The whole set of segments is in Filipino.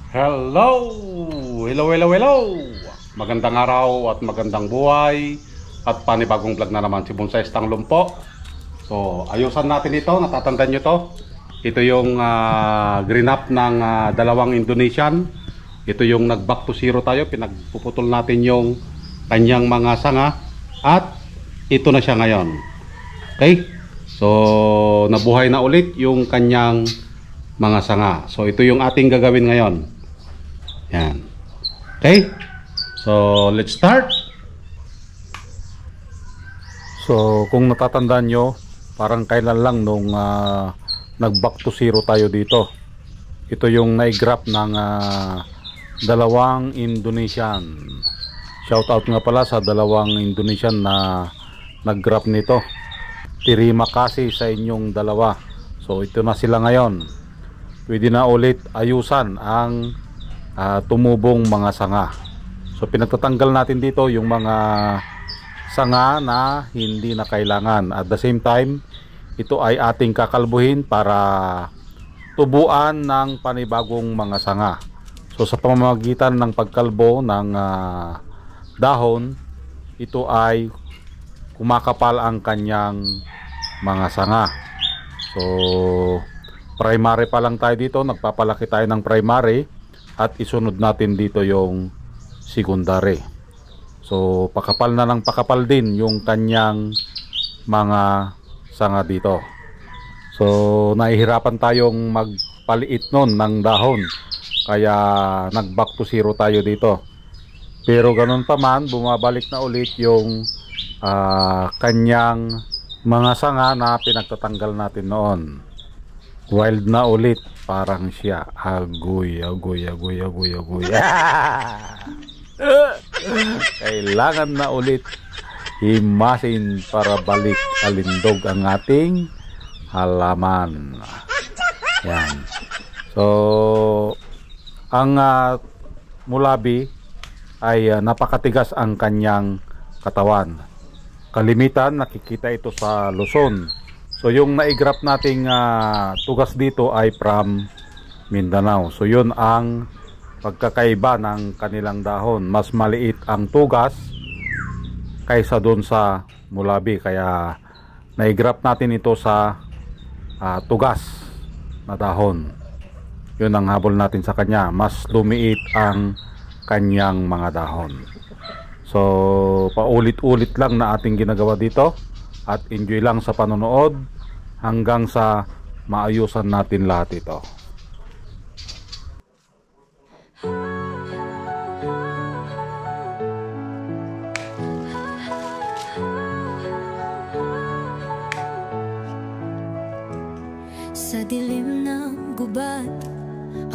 Hello! Hello, hello, hello! Magandang araw at magandang buhay at panibagong vlog na naman si Bonsai Stang Lumpo. So, ayusan natin ito, natatandaan nyo to. Ito yung green up ng dalawang Indonesian. Ito yung nag-back to zero tayo, pinagpuputol natin yung kanyang mga sanga at ito na siya ngayon. Okay? So, nabuhay na ulit yung kanyang mga sanga. So, ito yung ating gagawin ngayon. Yan. Okay? So, let's start. So, kung natatandaan nyo, parang kailan lang nung nag-back to zero tayo dito. Ito yung nai-graph ng dalawang Indonesian. Shout out nga pala sa dalawang Indonesian na nag-graph nito. Terima kasih sa inyong dalawa. So, ito na sila ngayon. Pwede na ulit ayusan ang tumubong mga sanga. So pinagtatanggal natin dito yung mga sanga na hindi na kailangan. At the same time, ito ay ating kakalbuhin para tubuan ng panibagong mga sanga. So sa pamamagitan ng pagkalbo ng dahon, ito ay kumakapal ang kanyang mga sanga. So primary pa lang tayo dito, nagpapalaki tayo ng primary. At isunod natin dito yung secondary. So pakapal na ng pakapal din yung kanyang mga sanga dito. So nahihirapan tayong magpaliit nun ng dahon. Kaya nag back to zero tayo dito. Pero ganun pa man, bumabalik na ulit yung kanyang mga sanga na pinagtatanggal natin noon. Wild na ulit. Parang siya. Agoy. Kailangan na ulit himasin para balik alindog ang ating halaman. Yan. So, ang mulabi ay napakatigas ang kanyang katawan. Kalimitan nakikita ito sa Luzon. So yung naigraph nating tugas dito ay from Mindanao. So yun ang pagkakaiba ng kanilang dahon. Mas maliit ang tugas kaysa doon sa mulabi. Kaya naigraph natin ito sa tugas na dahon. Yun ang habol natin sa kanya. Mas lumiit ang kanyang mga dahon. So paulit-ulit lang na ating ginagawa dito. At enjoy lang sa panonood hanggang sa maayusan natin lahat ito. Sa dilim ng gubat,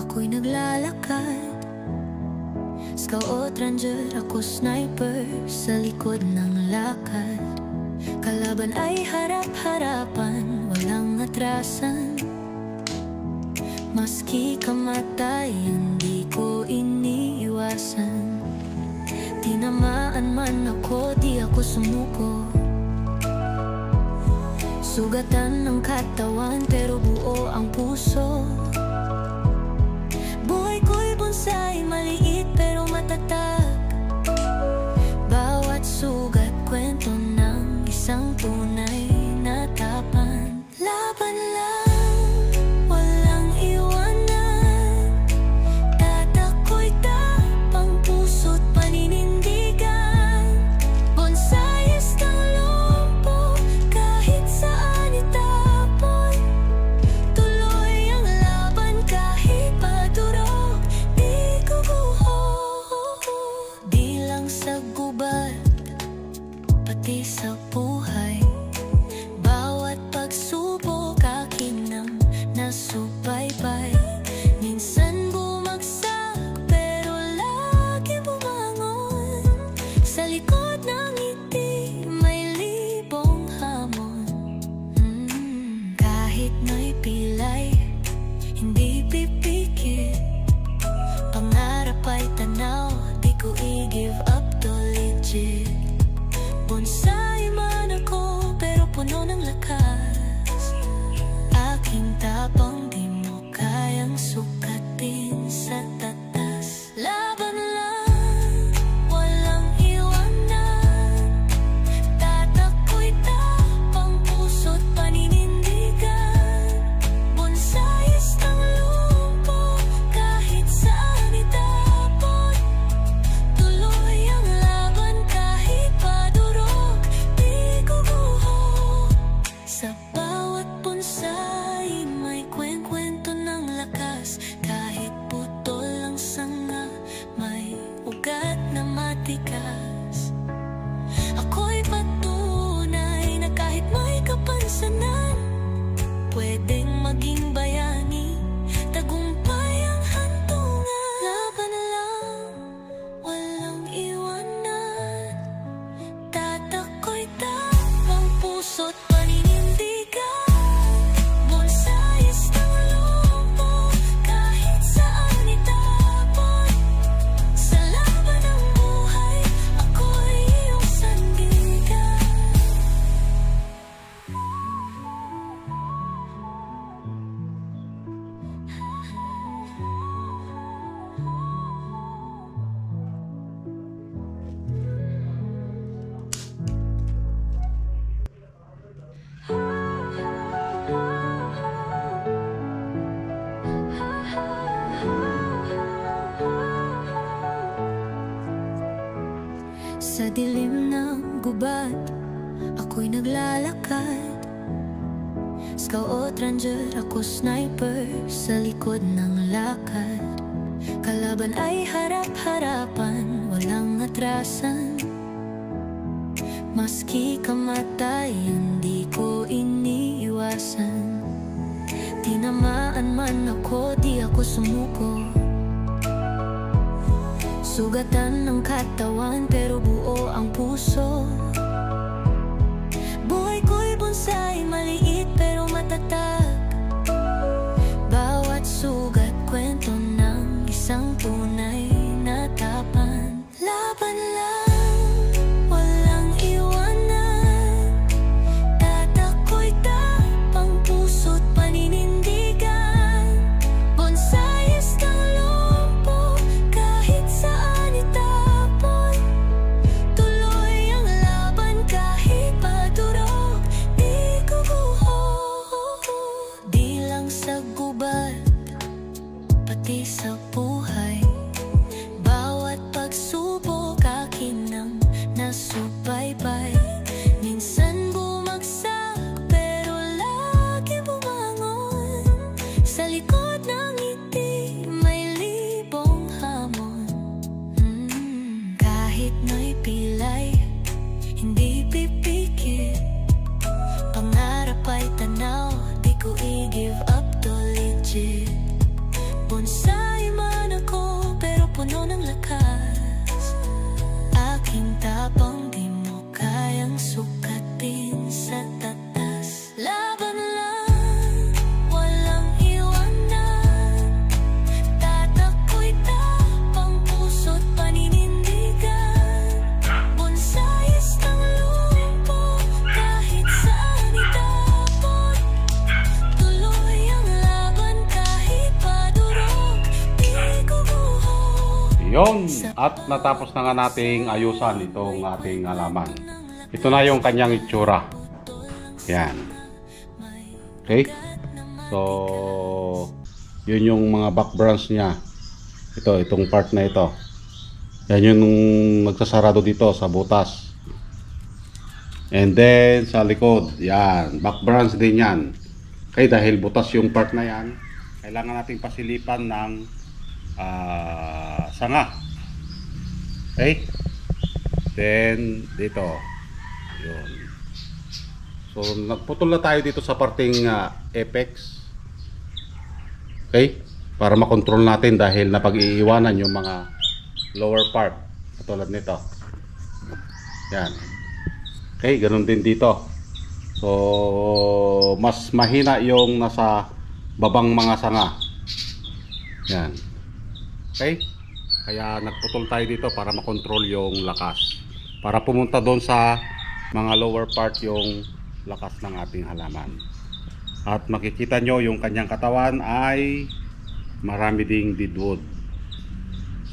ako'y naglalakad. Scout ranger, ako sniper sa likod ng lakad. Kalaban ay harap-harapan, walang atrasan. Maski kamatay, hindi ko iniiwasan. Tinamaan man ako, di ako sumuko. Sugatan ng katawan, pero buo ang puso. Buhay ko'y bonsai, maliit pero matatag. Bawat sugat, kwento ng isang tunay na tapang. Laban lang, walang iwanan. Tatako'y tapang, puso't paninindigan. Bonsai Stang Lumpo, kahit saan itapon. Tuloy ang laban kahit padurog, di guguho. Di lang sa gubat, pati sa buhay. Bawat pagsubok bonsai, may kwento ng lakas. Kahit putol ang sanga, may ugat na matikas. Ako'y patunay na kahit may kapansanan, pwedeng maging bayani, tagumpay ang hantungan. Laban lang, walang iwanan, tatakoy tapang puso't paninindigan. Bonsais ng lupo, kahit saan itapon. Sa laban ng buhay, ako'y iyong sandigan. Sa dilim ng gubat, ako'y naglalakad. Scout ranger, ako sniper, sa likod ng lakad. Kalaban ay harap-harapan, walang atrasan. Maski kamatay, hindi ko iniiwasan. Tinamaan man ako, di ako sumuko. Sugatan ng katawan, pero buo ang puso. Buhay ko'y bonsai, maliit pero matatag. Bawat sugat, kwento ng isang tunay na tapan. Laban lang, walang iwanan, tatakoy tapang puso't paninindigan. Bonsais ng lupo, kahit saan itapon. Tuloy ang laban kahit padurog, di guguho. Di lang sa gubat, pati sa buhay. Bawat pagsubok akin ang nasubaybay. Minsan bumagsak, pero lagi bumangon. Sa likod ng ngiti, may libong hamon. Kahit na'y pilay, hindi pipikit. Pangarap ay tanaw, di ko i-give up to legit. Bonsai man ako, pero puno ng lakas. Aking tapang di mo kayang sukatin sa tatas. Laban lang, walang iwanan, tatakoy tapang puso't paninindigan. Bonsais ng lupo, kahit saan itapon. Tuloy ang laban kahit padurog, di guguho. Yon, at natapos na nga nating ayusan itong ating halaman. Ito na yung kanyang itsura. Yan. Okay? So, yun yung mga back branch niya. Itong part na ito. Yan yung nagsasarado dito sa butas. And then, sa likod, yan. Back branch din yan. Okay, dahil butas yung part na yan, kailangan nating pasilipan ng sanga. Okay? Then, dito. Yun. So, nagputol na tayo dito sa parting apex. Okay? Para makontrol natin dahil napag-iiwanan yung mga lower part. Katulad nito. Yan. Okay, ganun din dito. So, mas mahina yung nasa babang mga sanga. Yan. Okay? Kaya nagputol tayo dito para makontrol yung lakas. Para pumunta doon sa mga lower part yung lakas ng ating halaman. At makikita nyo yung kanyang katawan ay marami ding deadwood.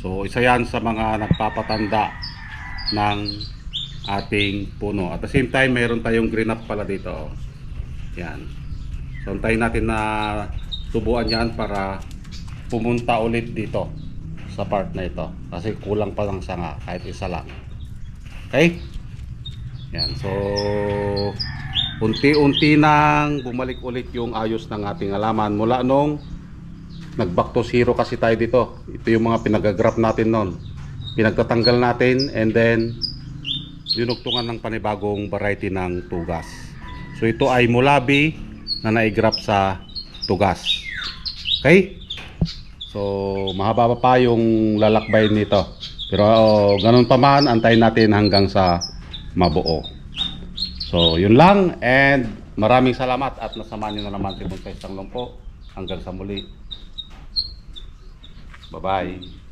So isa yan sa mga nagpapatanda ng ating puno. At the same time, mayroon tayong green up pala dito. Yan. So antayin natin na tubuan yan para pumunta ulit dito sa part na ito. Kasi kulang pa lang sanga kahit isa lang. Okay? Yan. So unti-unti nang bumalik ulit yung ayos ng ating halaman mula nung nag back to zero kasi tayo dito. Ito yung mga pinag-graph natin noon, pinagtatanggal natin, and then dinugtungan ng panibagong variety ng tugas. So ito ay mulabi na naigraph sa tugas. Okay, so mahaba pa yung lalakbay nito, pero ganun pa man, antayin natin hanggang sa mabuo. So yun lang, and maraming salamat at nasamahan nyo na naman si Bonsai Tanglong po. Hanggang sa muli, bye bye.